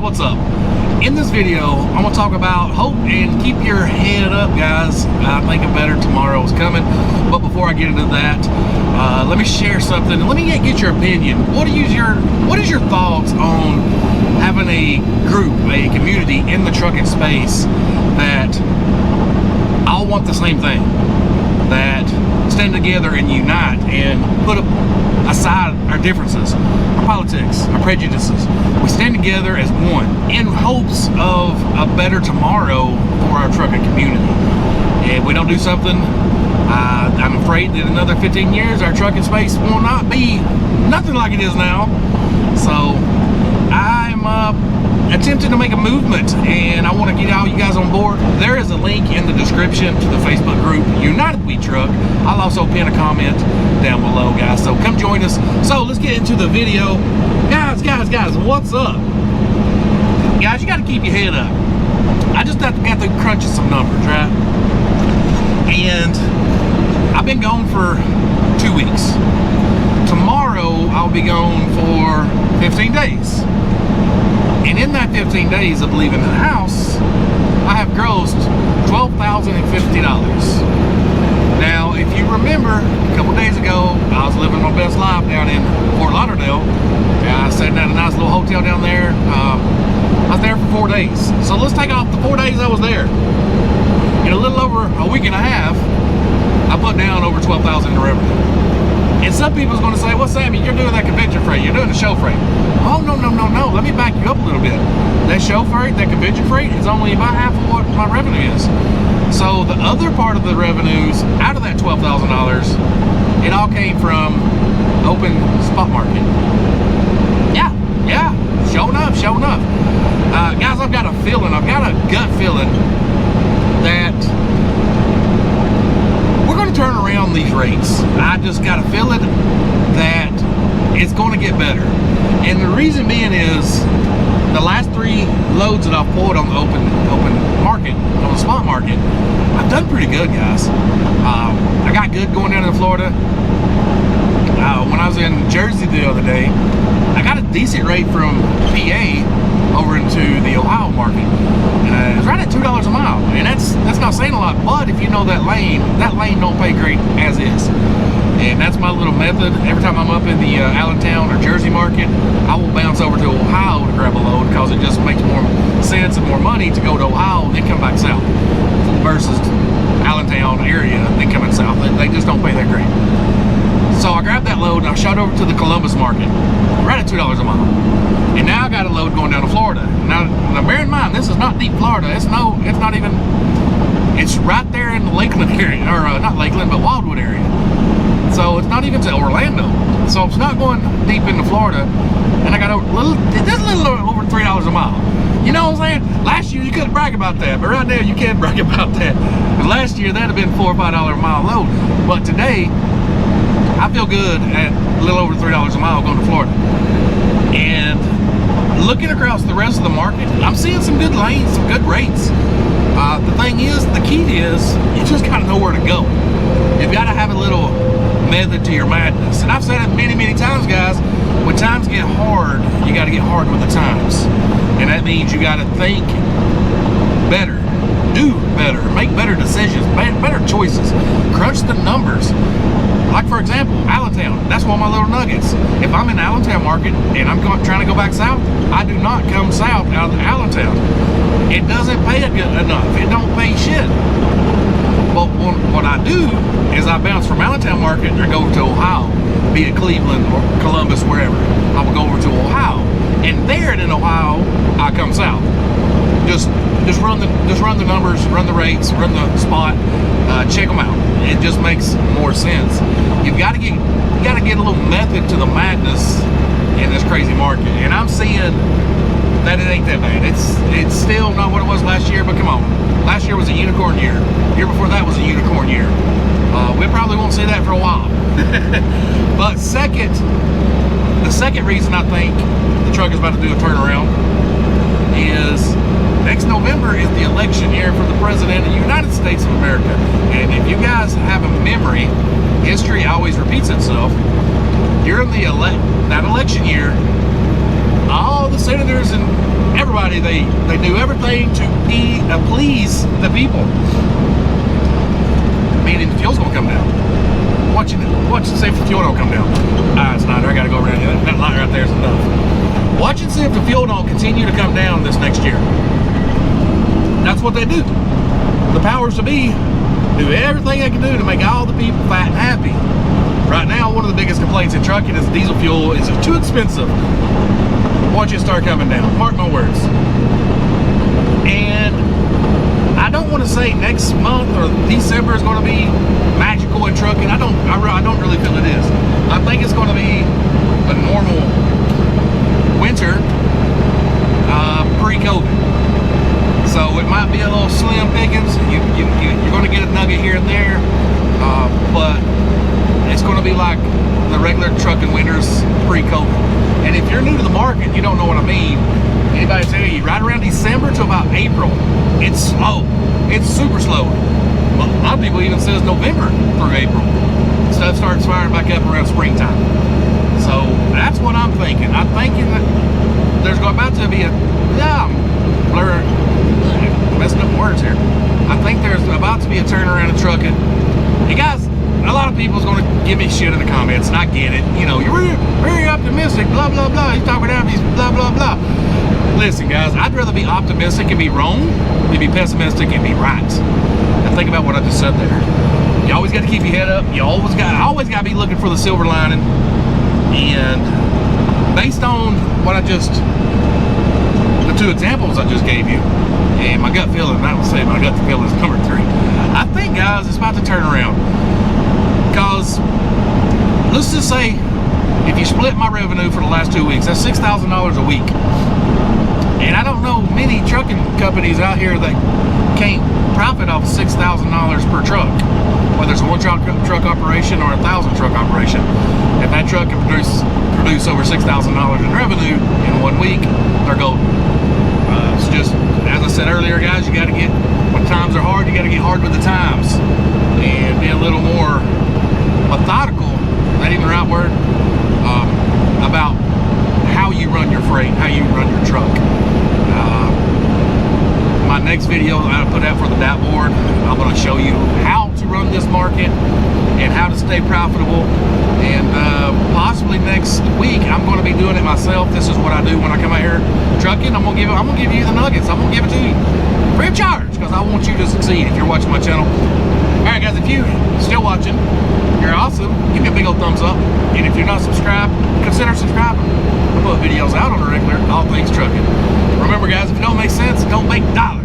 what's up? In this video, I'm gonna talk about hope and keep your head up, guys. I think a better tomorrow is coming. But before I get into that, let me share something. Let me get your opinion. What is your thoughts on having a group, a community in the trucking space that all want the same thing, that stand together and unite and put aside our differences, our politics, our prejudices. We stand together as one in hopes of a better tomorrow for our trucking community. If we don't do something, I'm afraid that in another 15 years our trucking space will not be nothing like it is now. So I'm attempting to make a movement, and I want to get all you guys on board. There is a link in the description to the Facebook group United We Truck. I'll also pin a comment down below, guys, so come join us. So let's get into the video. Guys, what's up? Guys, you got to keep your head up. I just got through crunching some numbers, right? And I've been gone for 2 weeks. Tomorrow I'll be gone for 15 days. And in that 15 days of leaving the house, I have grossed $12,050. Now, if you remember, a couple days ago, I was living my best life down in Fort Lauderdale. I stayed at a nice little hotel down there. I was there for 4 days. So let's take off the 4 days I was there. In a little over a week and a half, I put down over $12,000 in revenue. And some people's going to say, well, Sammy, you're doing that convention freight. You're doing the show freight. Oh, no. Let me back you up a little bit. That show freight, that convention freight is only about half of what my revenue is. So the other part of the revenues out of that $12,000, it all came from open spot market. Yeah, showing up. Guys, I've got a gut feeling that we're going to turn around these rates. I just got a feeling that it's going to get better. And the reason being is the last 3 loads that I've pulled on the open market, on the spot market, I've done pretty good, guys. I got good going down in Florida. When I was in Jersey the other day, I got a decent rate from PA over into the Ohio market. It was right at $2 a mile, and that's not saying a lot. But if you know that lane don't pay great as is. And that's my little method. Every time I'm up in the Allentown or Jersey market, I will bounce over to Ohio to grab a load because it just makes more sense and more money to go to Ohio and then come back south versus Allentown area and then coming south. They just don't pay that great. So I grabbed that load and I shot over to the Columbus market, right at $2 a mile. And now I got a load going down to Florida. Now bear in mind, this is not deep Florida. It's not even. It's right there in the Lakeland area, or not Lakeland, but Wildwood area. So it's not even to Orlando. So it's not going deep into Florida. And I got just a little over $3 a mile. You know what I'm saying? Last year you couldn't brag about that, but right now you can brag about that. Because last year that'd have been $4 or $5 a mile load. But today, I feel good at a little over $3 a mile going to Florida. And looking across the rest of the market, I'm seeing some good lanes, some good rates. The thing is, the key is, you just gotta know where to go. You've gotta have a little method to your madness. And I've said it many, many times, guys, when times get hard, you gotta get hard with the times. And that means you gotta think better, do better, make better decisions, better choices, crunch the numbers. Like, for example, Allentown, that's one of my little nuggets. If I'm in the Allentown market and I'm trying to go back south, I do not come south out of Allentown. It doesn't pay it good enough. It don't pay shit. But what I do is I bounce from Allentown market or go to Ohio, be it Cleveland or Columbus, wherever. I will go over to Ohio, and there in Ohio, I come south. Just run the numbers, run the rates, run the spot, check them out. It just makes more sense. You gotta get a little method to the madness in this crazy market, and I'm seeing that it ain't that bad. It's still not what it was last year, but come on. Last year was a unicorn year. Year before that was a unicorn year. We probably won't see that for a while. But the second reason I think the truck is about to do a turnaround is next November is the election year for the President of the United States of America. And if you guys have a memory, history always repeats itself. During that election year, all the senators and everybody everybody they do everything to please the people. Meaning the fuel's gonna come down. Watch and see if the fuel don't come down. It's not. I gotta go around here. That light right there is enough. Watch and see if the fuel don't continue to come down this next year. That's what they do. The powers to be do everything they can do to make all the people fat and happy. Right now, one of the biggest complaints in trucking is diesel fuel is too expensive. Watch it start coming down. Mark my words. And I don't want to say next month or December is going to be magical in trucking. I don't really feel it is. I think it's going to be a normal winter pre-COVID. So it might be a little slim pickings. You're going to get a nugget here and there, but it's going to be like the regular trucking winters pre-COVID. And if you're new to the market, you don't know what I mean. Anybody tell you, right around December to about April, it's slow. It's super slow. A lot of people even says November through April. Stuff starts firing back up around springtime. So that's what I'm thinking. I'm thinking that there's about to be messing up words here. I think there's about to be a turnaround in trucking. You guys, a lot of people's going to give me shit in the comments, and I get it. You know, you're very optimistic, blah, blah, blah. You're talking about these blah, blah, blah. Listen, guys, I'd rather be optimistic and be wrong than be pessimistic and be right. And think about what I just said there. You always got to keep your head up. You always got to be looking for the silver lining. And based on what the two examples I just gave you, and my gut feeling, I would say my gut feeling is number 3. I think, guys, it's about to turn around. Because let's just say if you split my revenue for the last 2 weeks, that's $6,000 a week. And I don't know many trucking companies out here that can't profit off $6,000 per truck, whether it's a 1 truck operation or a 1,000 truck operation. If that truck can produce over $6,000 in revenue in 1 week, they're golden. It's just, as I said earlier, guys, you got to get, when times are hard, you got to get hard with the times and be a little more methodical, not even the right word, about how you run your freight, how you run your truck. My next video I put out for the dashboard, I'm going to show you how to run this market and how to stay profitable. And possibly next week I'm going to be doing it myself. This is what I do when I come out here trucking. I'm going to give you the nuggets. I'm going to give it to you free of charge because I want you to succeed if you're watching my channel. All right, guys, if you're still watching, you're awesome. Give me a big old thumbs up. And if you're not subscribed, consider subscribing. I put videos out on a regular, all things trucking. Remember, guys, if it don't make sense, don't make dollars.